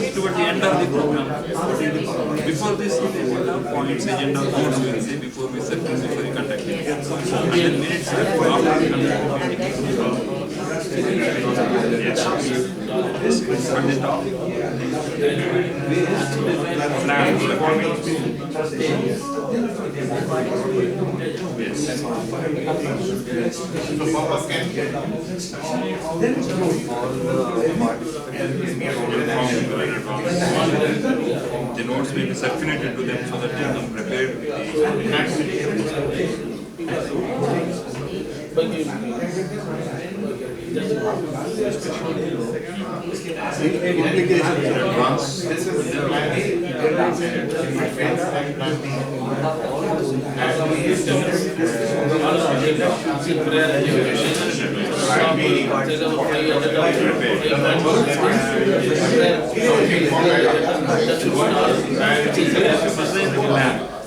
Toward the end of the program, before this points agenda notes we will say before we circle before we conduct it. And then minutes after we conduct the meeting. Yes. At the top. Plan for the committee. Yes. So purpose can the notes will be circulated to them so that they come prepared with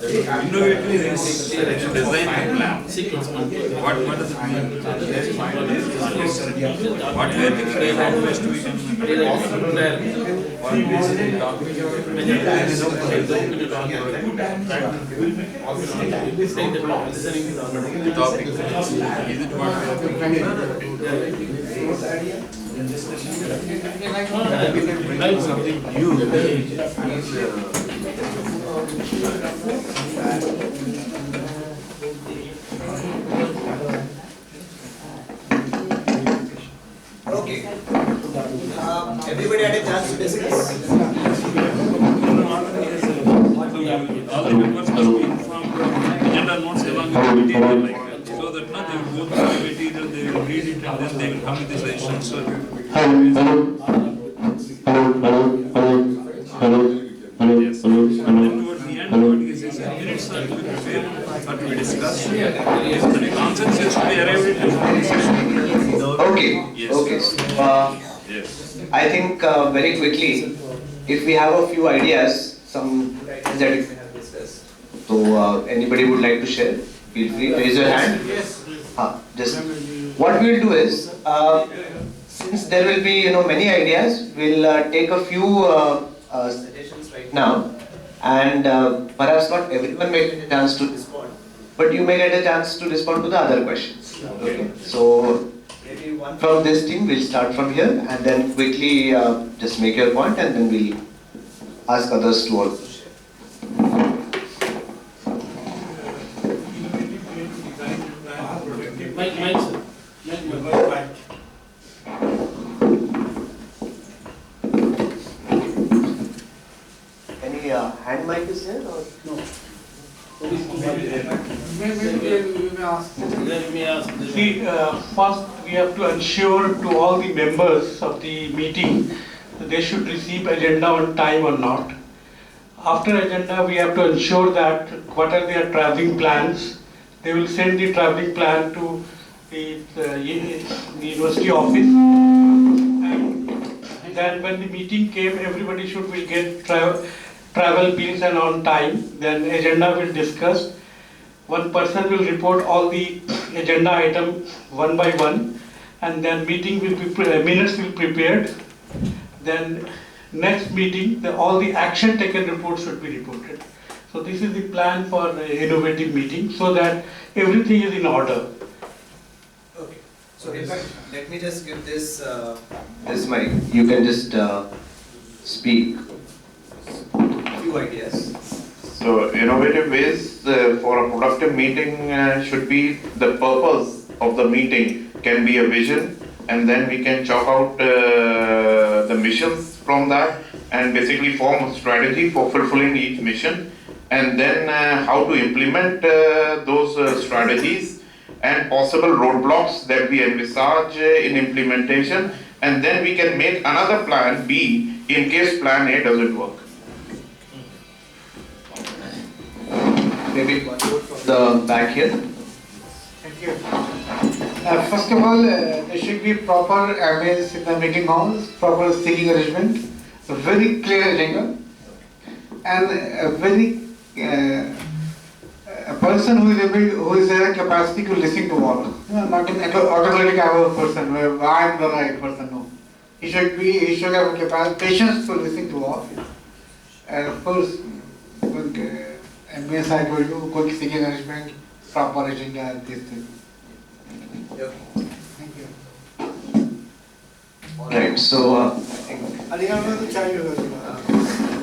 innovatively design the plan. What does it mean? What we are thinking is how best we can the topic. Is it what we are thinking? Something new. Okay. Everybody had a chance to discuss. All the members must be informed of agenda notes along with material like that. So that now they will go through the material, they will read it and then they will come with the suggestions. So yes. And then towards the end, what he says, minutes are to be prepared or to be discussed. And a consensus to be arrived at. Okay. Yes. Okay. Yes. I think very quickly, if we have a few ideas, some ideas that we have discussed. So anybody would like to share? Feel free. Raise your hand. Yes. Just what we will do is, since there will be many ideas, we'll take a few suggestions right now, and perhaps not everyone may get a chance to respond, but you may get a chance to respond to the other questions. Okay. So maybe one from this team. We'll start from here, and then quickly just make your point, and then we'll ask others to also share. Any hand mic is there or no? See, first we have to ensure to all the members of the meeting that they should receive agenda on time or not. After agenda, we have to ensure that what are their traveling plans. They will send the traveling plan to the university office, and then when the meeting came, everybody will get travel bills and on time. Then agenda will discuss. One person will report all the agenda item one by one, and then meeting will be minutes will be prepared. Then next meeting, all the action taken reports should be reported. So this is the plan for the innovative meeting, so that everything is in order. Okay. So in fact, let me just give this mic. You can just speak a few ideas. So innovative ways for a productive meeting should be the purpose of the meeting can be a vision, and then we can chalk out the missions from that and basically form a strategy for fulfilling each mission, and then how to implement those strategies and possible roadblocks that we envisage in implementation, and then we can make another plan B in case plan A doesn't work. Maybe one word from the back here. First of all, there should be proper ambience in the meeting halls, proper seating arrangement, a very clear agenda, and a very a person who is a capacity to listen to all. Not an automatic person where I am the right person. No, he should have a capacity, patience to listen to all. And of course, ambience I told you, good seating arrangement, proper agenda, and these things. Thank you. Alright, so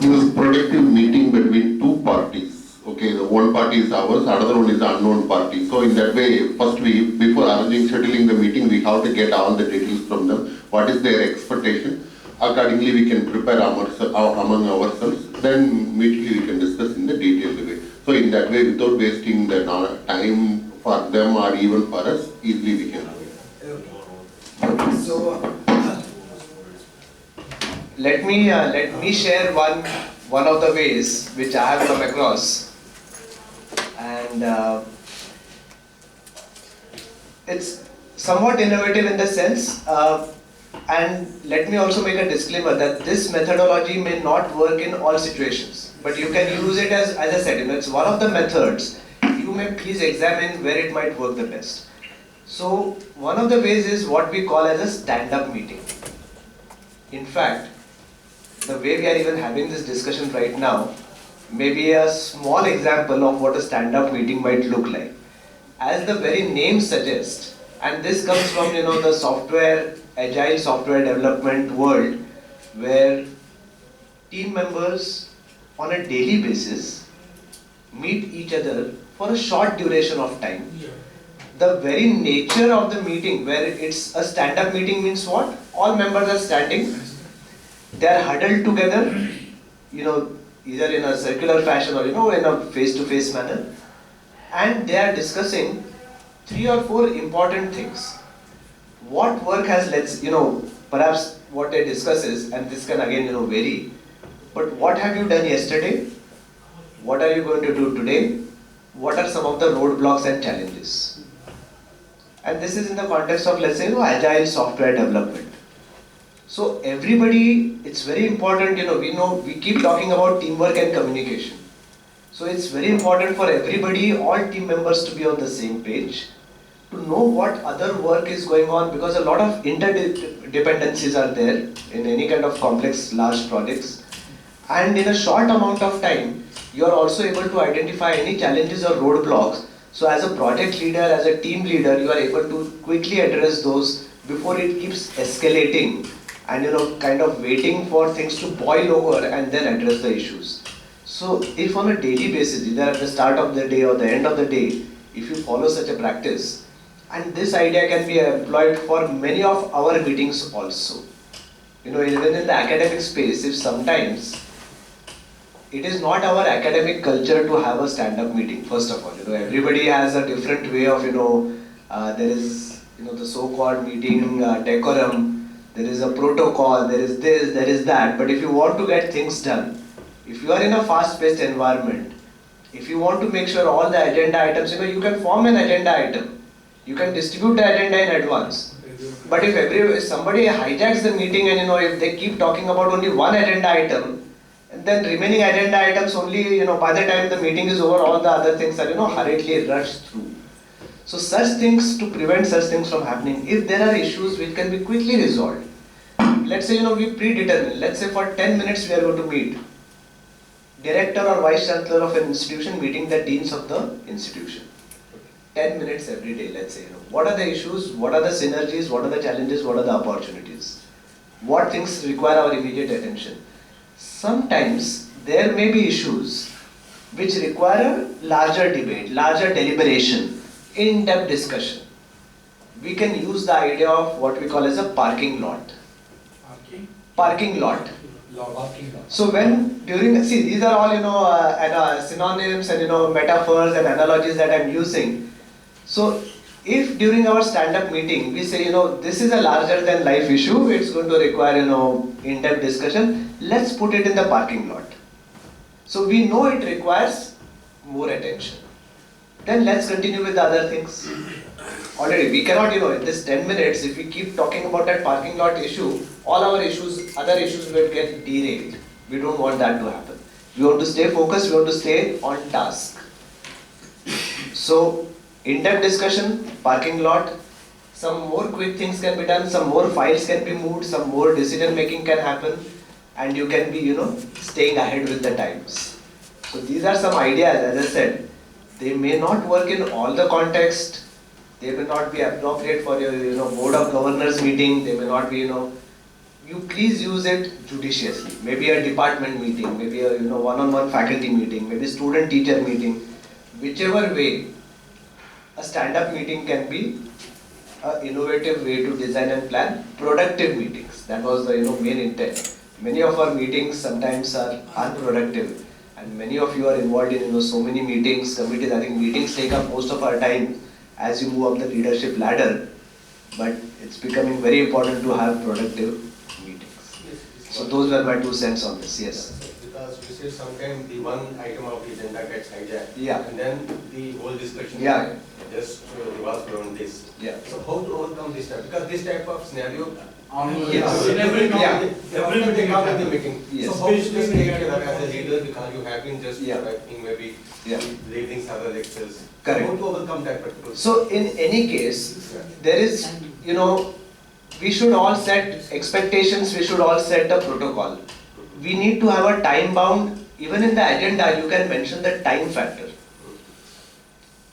Use productive meeting between two parties. Okay, the one party is ours, another one is the unknown party. So in that way, first before scheduling the meeting, we have to get all the details from them. What is their expectation? Accordingly, we can prepare among ourselves. Then immediately we can discuss in the detailed way. So in that way, without wasting the time for them or even for us, easily we can do it. So let me share one of the ways which I have come across, and it's somewhat innovative in the sense. And let me also make a disclaimer that this methodology may not work in all situations, but you can use it as I said, it's one of the methods. You may please examine where it might work the best. So one of the ways is what we call as a stand-up meeting. In fact, the way we are even having this discussion right now may be a small example of what a stand-up meeting might look like. As the very name suggests, and this comes from the agile software development world, where team members on a daily basis meet each other for a short duration of time. The very nature of the meeting, where it's a stand-up meeting, means what? All members are standing, they are huddled together, either in a circular fashion or in a face-to-face manner, and they are discussing 3 or 4 important things. What work has perhaps what they discuss is, and this can again vary, but what have you done yesterday? What are you going to do today? What are some of the roadblocks and challenges? And this is in the context of, let's say, agile software development. So everybody, it's very important, we keep talking about teamwork and communication. So it's very important for everybody, all team members, to be on the same page, to know what other work is going on, because a lot of interdependencies are there in any kind of complex, large projects. And in a short amount of time, you are also able to identify any challenges or roadblocks. So as a project leader, as a team leader, you are able to quickly address those before it keeps escalating and kind of waiting for things to boil over and then address the issues. So if on a daily basis, either at the start of the day or the end of the day, if you follow such a practice, and this idea can be employed for many of our meetings also. Even in the academic space, if sometimes it is not our academic culture to have a stand-up meeting, first of all. Everybody has a different way of, there is, the so-called meeting decorum, there is a protocol, there is this, there is that. But if you want to get things done, if you are in a fast-paced environment, if you want to make sure all the agenda items, you can form an agenda item. You can distribute the agenda in advance. But if somebody hijacks the meeting and if they keep talking about only one agenda item, and then remaining agenda items only, by the time the meeting is over, all the other things are, hurriedly rushed through. So such things, to prevent such things from happening, if there are issues which can be quickly resolved, let's say, we predetermine, let's say for 10 minutes we are going to meet. Director or Vice Chancellor of an institution meeting the deans of the institution. 10 minutes every day, let's say. What are the issues, what are the synergies, what are the challenges, what are the opportunities? What things require our immediate attention? Sometimes there may be issues which require a larger debate, larger deliberation, in-depth discussion. We can use the idea of what we call as a parking lot. Parking lot. So these are all synonyms and metaphors and analogies that I'm using. So if during our stand-up meeting we say this is a larger than life issue, it's going to require in-depth discussion, let's put it in the parking lot. So we know it requires more attention. then let's continue with the other things. Already, we cannot, in this 10 minutes, if we keep talking about that parking lot issue, all our issues, other issues will get derailed. We don't want that to happen. We want to stay focused, we want to stay on task. So, in-depth discussion, parking lot, some more quick things can be done, some more files can be moved, some more decision making can happen, and you can be, staying ahead with the times. So these are some ideas, as I said. They may not work in all the context. They may not be appropriate for your, board of governors meeting. They may not be, you please use it judiciously. Maybe a department meeting, maybe a, one-on-one faculty meeting, maybe student-teacher meeting. Whichever way, a stand-up meeting can be an innovative way to design and plan productive meetings. That was the, main intent. Many of our meetings sometimes are unproductive. And many of you are involved in so many meetings, committees. I think meetings take up most of our time as you move up the leadership ladder. But it's becoming very important to have productive meetings. So those were my 2 cents on this. Yes. Because we say sometimes the one item of the agenda gets hijacked. Yeah. And then the whole discussion just revolves around this. Yeah. So how to overcome this type? Because this type of scenario Yes. every Yeah. come in the meeting. Yes. So how to just take care of as a leader, because you have been just writing maybe leading several lectures. Correct. How to overcome that particular? So in any case, there is, we should all set expectations, we should all set a protocol. We need to have a time bound, even in the agenda you can mention the time factor.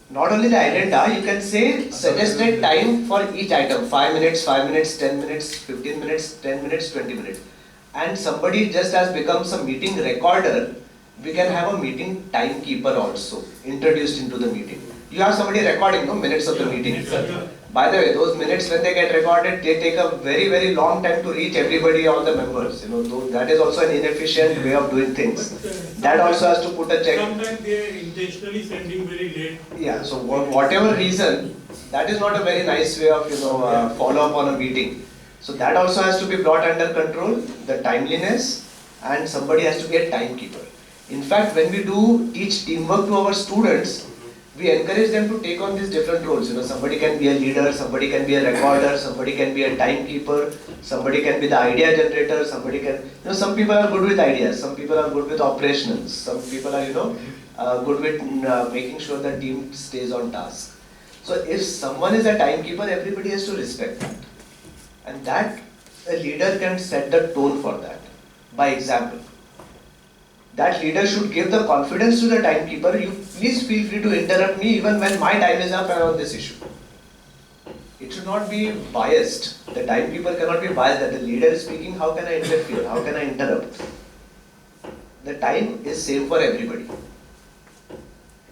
Not only the agenda, you can say suggested time for each item, 5 minutes, 5 minutes, 10 minutes, 15 minutes, 10 minutes, 20 minutes. And somebody just as becomes a meeting recorder, we can have a meeting timekeeper also introduced into the meeting. You have somebody recording minutes of the meeting. By the way, those minutes when they get recorded, they take a very, very long time to reach everybody, all the members. That is also an inefficient way of doing things. That also has to put a check. Sometimes they are intentionally sending very late. Yeah, so whatever reason, that is not a very nice way of follow up on a meeting. So that also has to be brought under control, the timeliness, and somebody has to be a timekeeper. In fact, when we do teach teamwork to our students, we encourage them to take on these different roles. Somebody can be a leader, somebody can be a recorder, somebody can be a timekeeper, somebody can be the idea generator, somebody can, some people are good with ideas, some people are good with operations, some people are, good with making sure the team stays on task. So if someone is a timekeeper, everybody has to respect that. And that, a leader can set the tone for that, by example. That leader should give the confidence to the timekeeper, you please feel free to interrupt me even when my time is up and on this issue. It should not be biased. The timekeeper cannot be biased that the leader is speaking, how can I interfere, how can I interrupt? The time is same for everybody.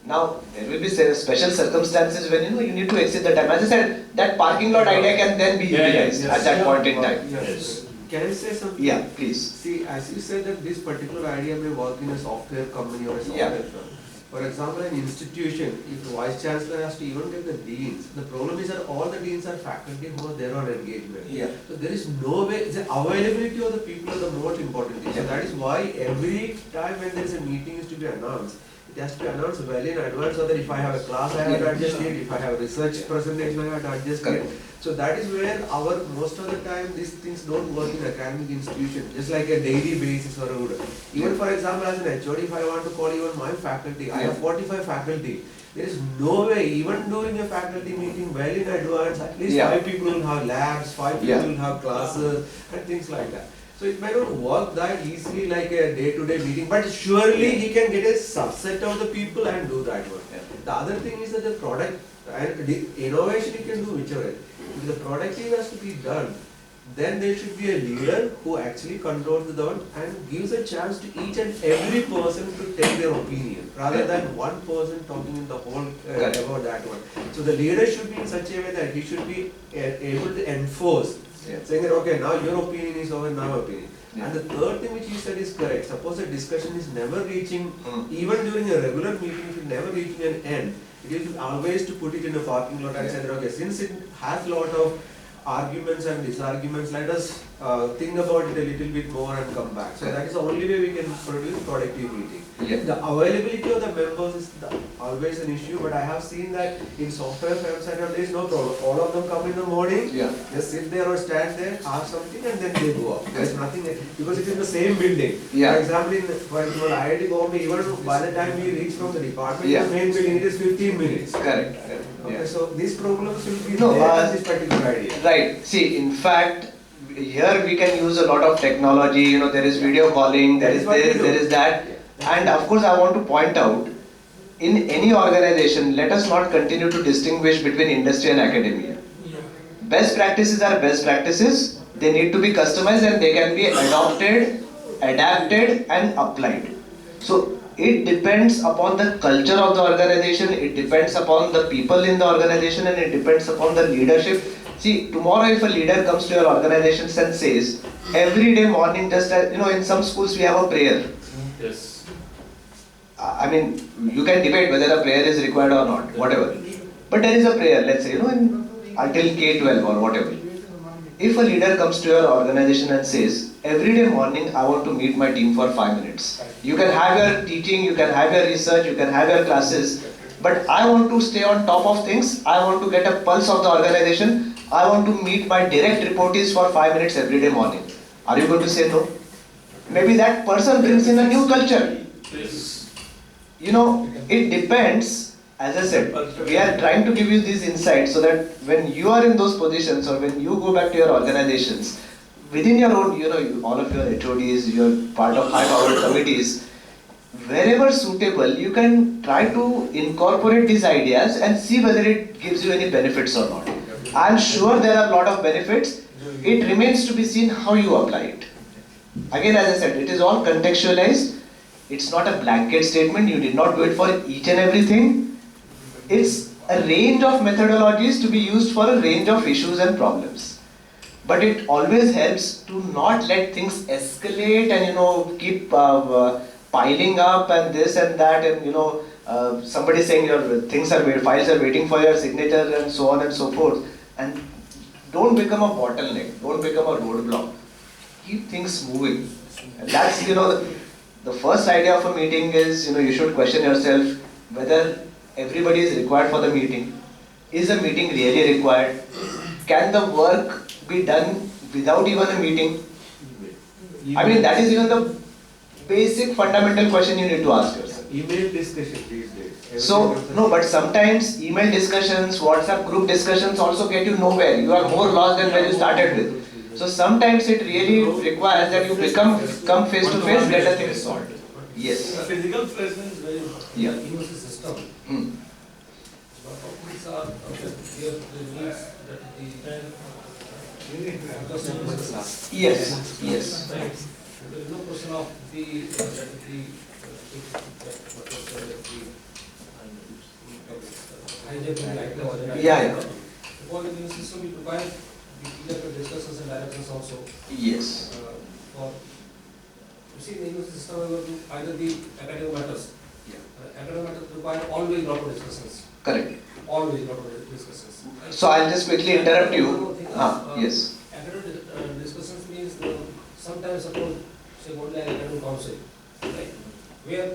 Now, there will be special circumstances when you need to exit the time. As I said, that parking lot idea can then be utilized at that point in time. Yes. Can I say something? Yeah, please. See, as you said that this particular idea may work in a software company or a software firm. For example, an institution, if the vice chancellor has to even get the deans, the problem is that all the deans are faculty who are there on engagement. Yeah. So there is no way, the availability of the people is the most important thing. So that is why every time when there is a meeting is to be announced, it has to be announced well in advance so that if I have a class I have to adjust it, if I have a research presentation I have to adjust it. So that is where most of the time these things don't work in academic institution, just like a daily basis or a even for example as an HOD, if I want to call even my faculty, I have 45 faculty. There is no way, even during a faculty meeting well in advance, at least 5 people will have labs, 5 people will have classes and things like that. So it may not work that easily like a day-to-day meeting, but surely he can get a subset of the people and do that work. The other thing is that the product and the innovation he can do whichever. If the productive has to be done, then there should be a leader who actually controls the one and gives a chance to each and every person to take their opinion, rather than one person talking in the whole about that one. So the leader should be in such a way that he should be able to enforce, saying that okay, now your opinion is over my opinion. And the third thing which you said is correct. Suppose a discussion is never reaching, even during a regular meeting, if it never reaching an end, it is always to put it in a parking lot and say that okay, since it has a lot of arguments and disarguments, let us think about it a little bit more and come back. So that is the only way we can produce productive meeting. Yeah. The availability of the members is always an issue, but I have seen that in software firms and all, there is no problem. All of them come in the morning, Yeah. just sit there or stand there, have something, and then they go up. There is nothing, because it is the same building. Yeah. For example, IIT Bombay, even by the time we reach from the department Yeah. to the main building, it is 15 minutes. Correct. Okay, Yeah. so these problems will be No, there in this particular idea. Right. See, in fact, here we can use a lot of technology. You know, there is video calling, there That is is what we this, do. there is that. And of course, I want to point out, in any organization, let us not continue to distinguish between industry and academia. Best practices are best practices. They need to be customized and they can be adopted, adapted and applied. So it depends upon the culture of the organization, it depends upon the people in the organization, and it depends upon the leadership. See, tomorrow if a leader comes to your organization and says, every day morning, just as, you know, in some schools we have a prayer. Yes. I mean, you can debate whether a prayer is required or not, whatever. But there is a prayer, let's say, you know, until K-12 or whatever. If a leader comes to your organization and says, every day morning I want to meet my team for 5 minutes. You can have your teaching, you can have your research, you can have your classes, but I want to stay on top of things, I want to get a pulse of the organization, I want to meet my direct reportees for 5 minutes every day morning. Are you going to say no? Maybe that person brings in a new culture. You know, it depends. As I said, we are trying to give you these insights so that when you are in those positions or when you go back to your organizations, within your own, you know, all of your HODs, you're part of high-powered committees, wherever suitable, you can try to incorporate these ideas and see whether it gives you any benefits or not. I'm sure there are a lot of benefits. It remains to be seen how you apply it. Again, as I said, it is all contextualized. It's not a blanket statement. You did not do it for each and everything. It's a range of methodologies to be used for a range of issues and problems. But it always helps to not let things escalate and, you know, keep piling up and this and that, and, you know, somebody saying your things are, files are waiting for your signature and so on and so forth. And don't become a bottleneck. Don't become a roadblock. Keep things moving. And that's, you know, the first idea of a meeting is, you know, you should question yourself whether everybody is required for the meeting. Is a meeting really required? Can the work be done without even a meeting? I mean, that is even the basic fundamental question you need to ask yourself. Email discussion these days. So, no, but sometimes email discussions, WhatsApp group discussions also get you nowhere. You are more lost than where you started with. So sometimes it really requires that you come face to face, get a thing solved. Yes. Physical presence is very important. Yeah. Ecosystem system. These are here the needs that the Yes. Yes. there is no question of the Yeah. For the new system, we provide the clear discussions and directions also. Yes. For you see, the new system will do either the academic matters. Academic matters require always lot of discussions. Correct. Always lot of discussions. So I'll just quickly interrupt you. Yes. Academic discussions means sometimes suppose say only an academic council, right? Where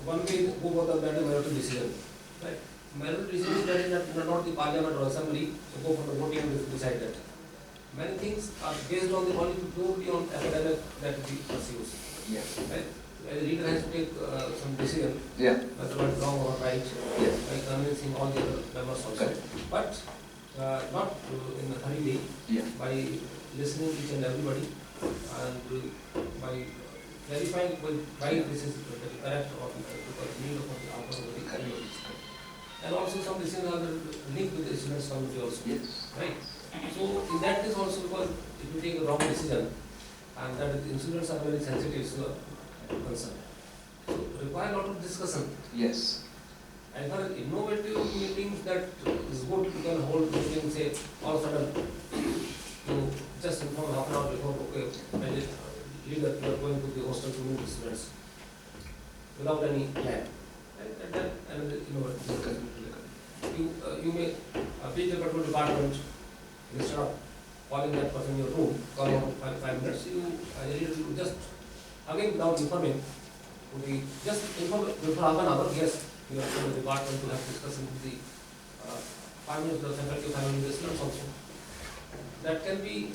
one way go for the minority decision, right? Minority decision is that is not the parliament or assembly to go for the voting and decide that. Many things are based on the only purely on academic that we pursue. Yeah. Right? The leader has to take some decision, Yeah. whether it's wrong or right, Yeah. by convincing all the other members also. Correct. But not in a hurry way, Yeah. by listening each and everybody and by verifying why this is the correct or the need of the outcome of the community. And also some decisions are linked with the students' community also. Yes. Right? So in that case also, because if you take a wrong decision and that the students are very sensitive to concern, so require a lot of discussion. Yes. And for innovative meetings, that is good. You can hold meetings, say all of a sudden you just inform half an hour before, okay, leader, you are going to the hostel to meet the students without any plan. And that you may pick a particular department instead of calling that person in your room, call him 5 minutes, you just again without informing, we just inform before half an hour, yes, we are from the department to have discussion with the 5 minutes, the faculty, 5 minutes students also. That can be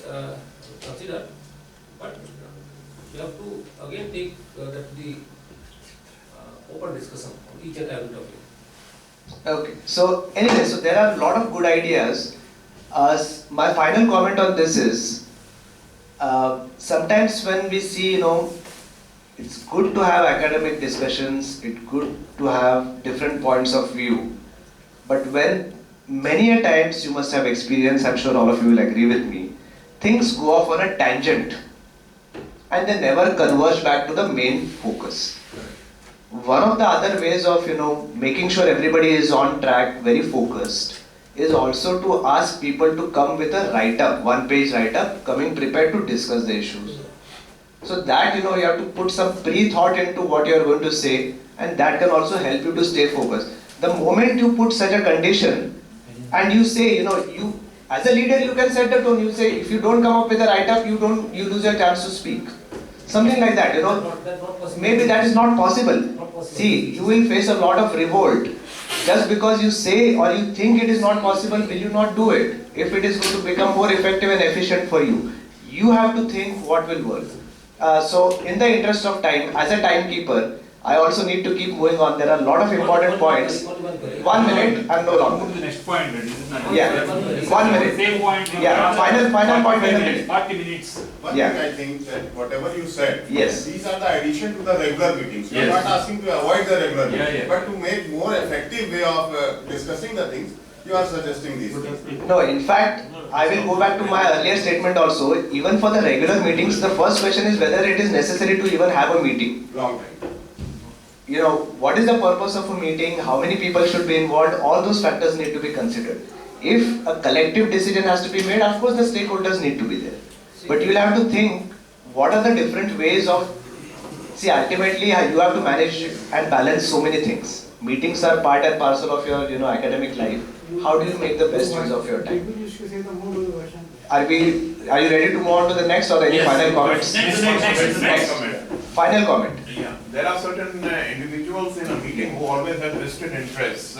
considered, but you have to again take that the open discussion on each and every topic. Okay, so anyway, so there are a lot of good ideas. My final comment on this is, sometimes when we see, it's good to have academic discussions, it's good to have different points of view, but when many a times you must have experienced, I'm sure all of you will agree with me, things go off on a tangent and they never converge back to the main focus. One of the other ways of making sure everybody is on track, very focused, is also to ask people to come with a write-up, one-page write-up, coming prepared to discuss the issues. So that you have to put some pre-thought into what you are going to say, and that can also help you to stay focused. The moment you put such a condition, and you say, you as a leader you can set the tone. You say, if you don't come up with a write-up, you lose your chance to speak. Something like that, maybe that is not possible. See, you will face a lot of revolt. Just because you say or you think it is not possible, will you not do it? If it is going to become more effective and efficient for you, you have to think what will work. So in the interest of time, as a timekeeper, I also need to keep moving on. There are a lot of important points. 1 minute and no longer. Move to the next point. Yeah, 1 minute. Same point. Yeah, final point in a minute. 40 minutes. One Yeah. thing I think that whatever you said, Yes. these are the addition to the regular meetings. You are Yes. not asking to avoid the regular Yeah, meetings, yeah. but to make more effective way of discussing the things, you are suggesting these things. No, in fact, I will go back to my earlier statement also. Even for the regular meetings, the first question is whether it is necessary to even have a meeting. Long time. What is the purpose of a meeting, how many people should be involved, all those factors need to be considered. If a collective decision has to be made, of course the stakeholders need to be there. But you will have to think, what are the different ways of, ultimately you have to manage and balance so many things. Meetings are part and parcel of your, academic life. How do you make the best use of your time? Are you ready to move on to the next or any final comments? Next comment. Final comment. Yeah, there are certain individuals in a meeting who always have vested interests.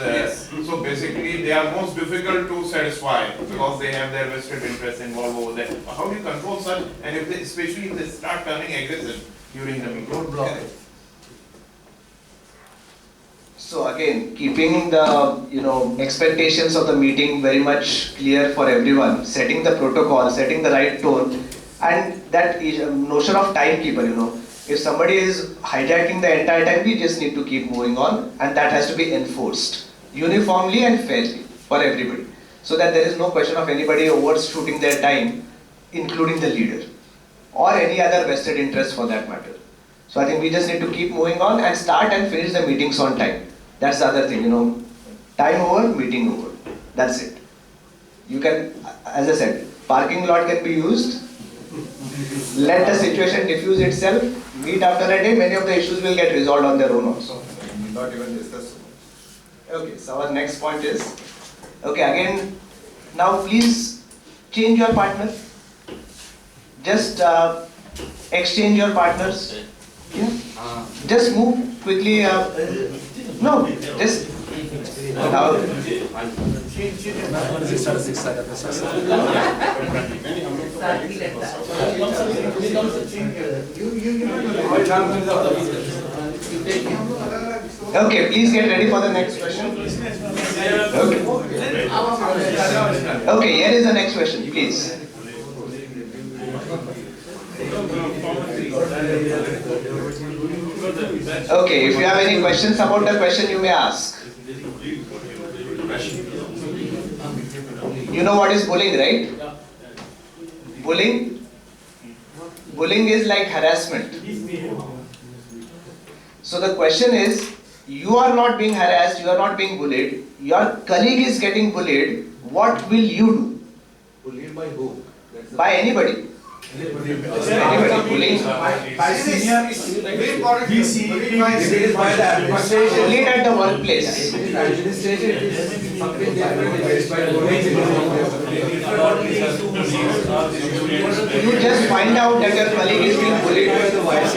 So basically, they are most difficult to satisfy because they have their vested interests involved over there. How do you control such? And especially if they start turning aggressive during the meeting. So again, keeping the expectations of the meeting very much clear for everyone, setting the protocol, setting the right tone, and that notion of timekeeper. If somebody is hijacking the entire time, we just need to keep moving on, and that has to be enforced uniformly and fairly for everybody, so that there is no question of anybody overshooting their time, including the leader or any other vested interest for that matter. So I think we just need to keep moving on and start and finish the meetings on time. That's the other thing, time over, meeting over. That's it. You can, as I said, parking lot can be used. Let the situation diffuse itself. Meet after a day, many of the issues will get resolved on their own also. Not even discuss. Okay, so our next point is, again, now please change your partner. Just exchange your partners. Yeah. Just move quickly. No, just. Okay, please get ready for the next question. Okay, here is the next question, please. Okay, if you have any questions about the question, you may ask. You know what is bullying, right? Bullying? Bullying is like harassment. So the question is, you are not being harassed, you are not being bullied, your colleague is getting bullied, what will you do? Bullied by who? By anybody. Anybody bullying? By seniors, very important. It is by the administration. Bullied at the workplace. Administration, it is something different. It is by bullying. You just find out that your colleague is being bullied by the vice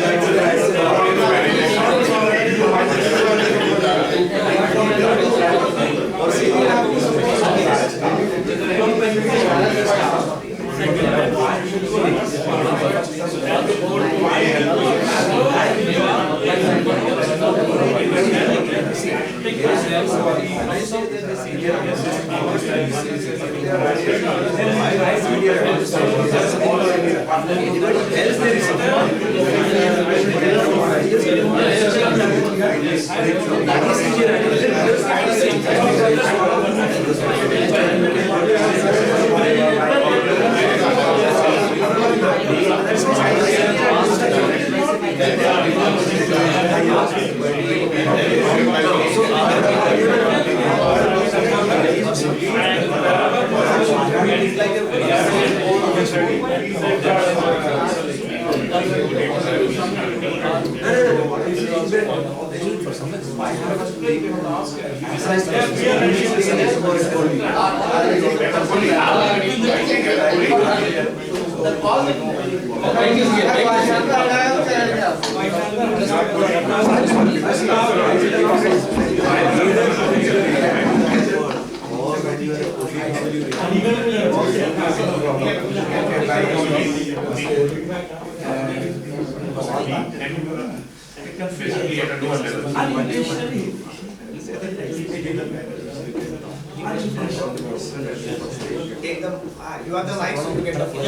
Take them. You are the mic, so you get the floor.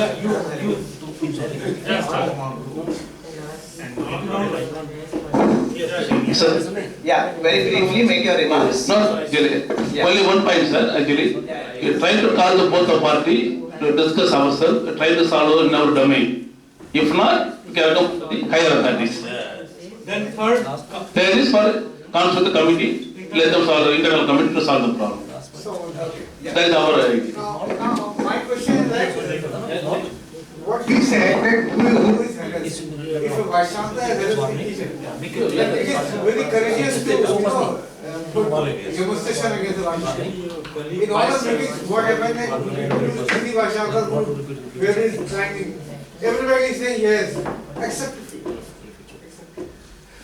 Sir, yeah, very briefly make your remarks. No, actually, only one point, sir. Actually, we try to call the both the party to discuss ourselves, try to solve in our domain. If not, we can come to the higher authorities. Then third, There is for constitute the committee, let them solve the internal committee to solve the problem. That is our idea. Now, my question is that what he said, that who is harassed? If a vice chancellor is harassed, it is very courageous to put demonstration against the vice chancellor. In all the meetings, what happened is the vice chancellor where is trying, everybody is saying yes, except.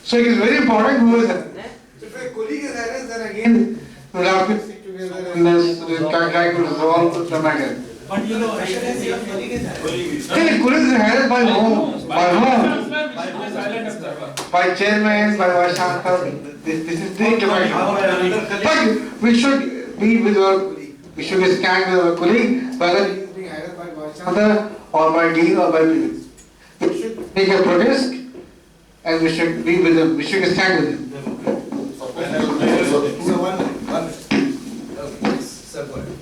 So it is very important who is harassed. If a colleague is harassed, then again we will have to sit together and try to resolve the matter. but you know, Still, colleagues is harassed by whom? By whom? By chairman, by vice chancellor. This is the intervention. But we should be with our, we should stand with our colleague, whether he is being harassed by vice chancellor or by dean or by previous. We should make a protest and we should be with him, we should stand with him. So one minute. Okay, yes, sir, go ahead.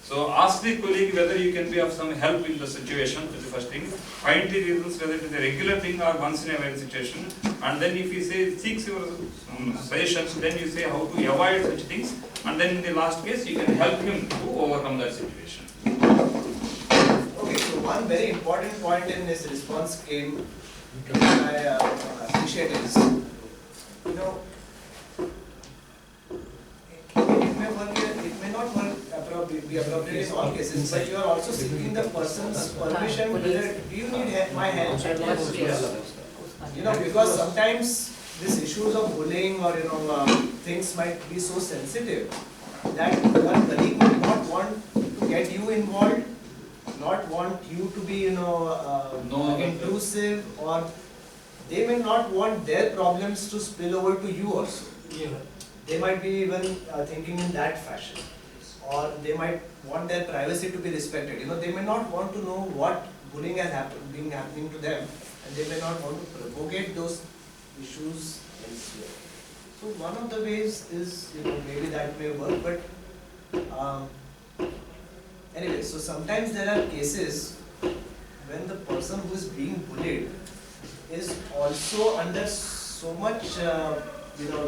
So ask the colleague whether you can be of some help in the situation, is the first thing. Find the reasons whether it is a regular thing or once in a while situation. And then if he seeks your suggestions, then you say how to avoid such things. And then in the last case, you can help him to overcome that situation. Okay, so one very important point in this response came, which I appreciate is, you know, it may work here, it may not work be appropriate in all cases, but you are also seeking the person's permission whether do you need my help? You know, because sometimes these issues of bullying or things might be so sensitive that one colleague would not want to get you involved, not want you to be intrusive, or they may not want their problems to spill over to you also. They might be even thinking in that fashion, or they might want their privacy to be respected. You know, they may not want to know what bullying has happening to them, and they may not want to propagate those issues elsewhere. So one of the ways is, maybe that may work, but anyway, so sometimes there are cases when the person who is being bullied is also under so much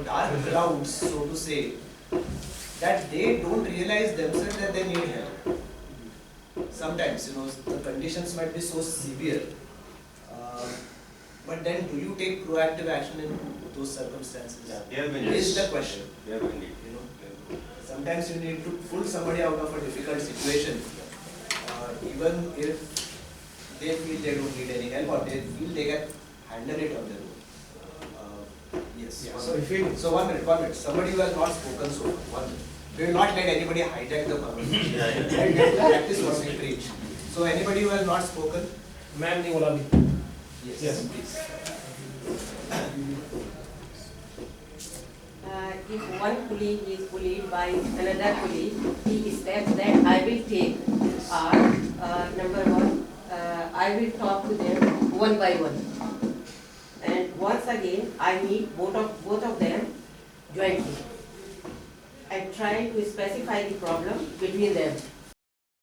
dark clouds, so to say, that they don't realize themselves that they need help. Sometimes, the conditions might be so severe, but then do you take proactive action in those circumstances? Is the question. Sometimes you need to pull somebody out of a difficult situation. even if they feel they don't need any help or they feel they can handle it on their own. Yes. Yeah, one so minute. if we- So 1 minute. Somebody who has not spoken so far, 1 minute. We will not let anybody hijack the conversation. Right? Let's practice what we preach. So anybody who has not spoken, ma'am ने बोला भी. yes, please. If one colleague is bullied by another colleague, the steps that I will take are, number one, I will talk to them one by one. And once again, I meet both of them jointly. I try to specify the problem between them.